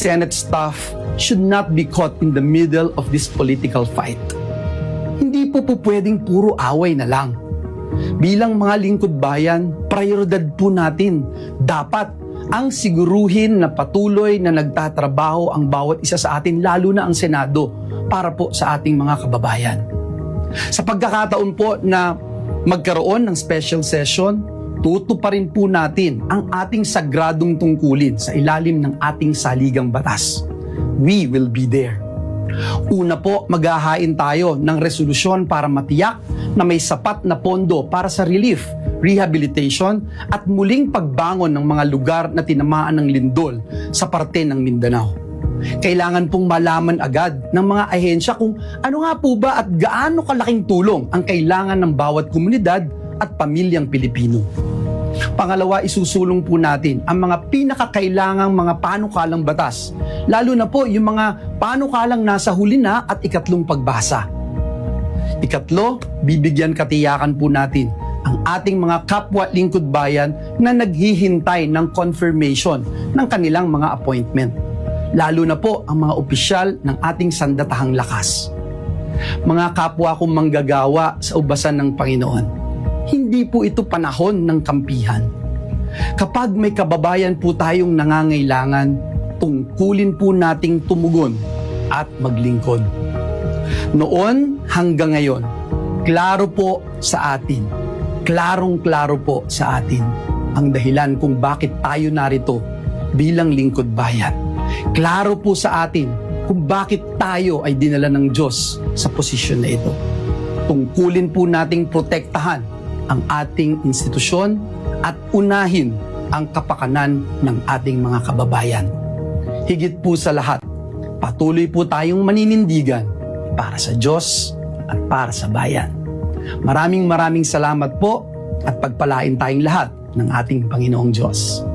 Senate staff should not be caught in the middle of this political fight. Hindi po pwedeng puro away na lang. Bilang mga lingkod bayan, prioridad po natin. Dapat ang siguruhin na patuloy na nagtatrabaho ang bawat isa sa atin, lalo na ang Senado, para po sa ating mga kababayan. Sa pagkakataon po na magkaroon ng special session, tutuparin po natin ang ating sagradong tungkulin sa ilalim ng ating saligang batas. We will be there. Una po, maghahain tayo ng resolusyon para matiyak na may sapat na pondo para sa relief, rehabilitation at muling pagbangon ng mga lugar na tinamaan ng lindol sa parte ng Mindanao. Kailangan pong malaman agad ng mga ahensya kung ano nga po ba at gaano kalaking tulong ang kailangan ng bawat komunidad at pamilyang Pilipino. Pangalawa, isusulong po natin ang mga pinakakailangang mga panukalang batas, lalo na po yung mga panukalang nasa huli na at ikatlong pagbasa. Ikatlo, bibigyan katiyakan po natin ang ating mga kapwa lingkod bayan na naghihintay ng confirmation ng kanilang mga appointment, lalo na po ang mga opisyal ng ating sandatahang lakas. Mga kapwa kong manggagawa sa ubasan ng Panginoon, hindi po ito panahon ng kampihan. Kapag may kababayan po tayong nangangailangan, tungkulin po nating tumugon at maglingkod. Noon hanggang ngayon, klaro po sa atin, klarong-klaro po sa atin ang dahilan kung bakit tayo narito bilang lingkod bayan. Klaro po sa atin kung bakit tayo ay dinala ng Diyos sa posisyon na ito. Tungkulin po nating protektahan ang ating institusyon at unahin ang kapakanan ng ating mga kababayan. Higit po sa lahat, patuloy po tayong maninindigan para sa Diyos at para sa bayan. Maraming salamat po at pagpalain tayong lahat ng ating Panginoong Diyos.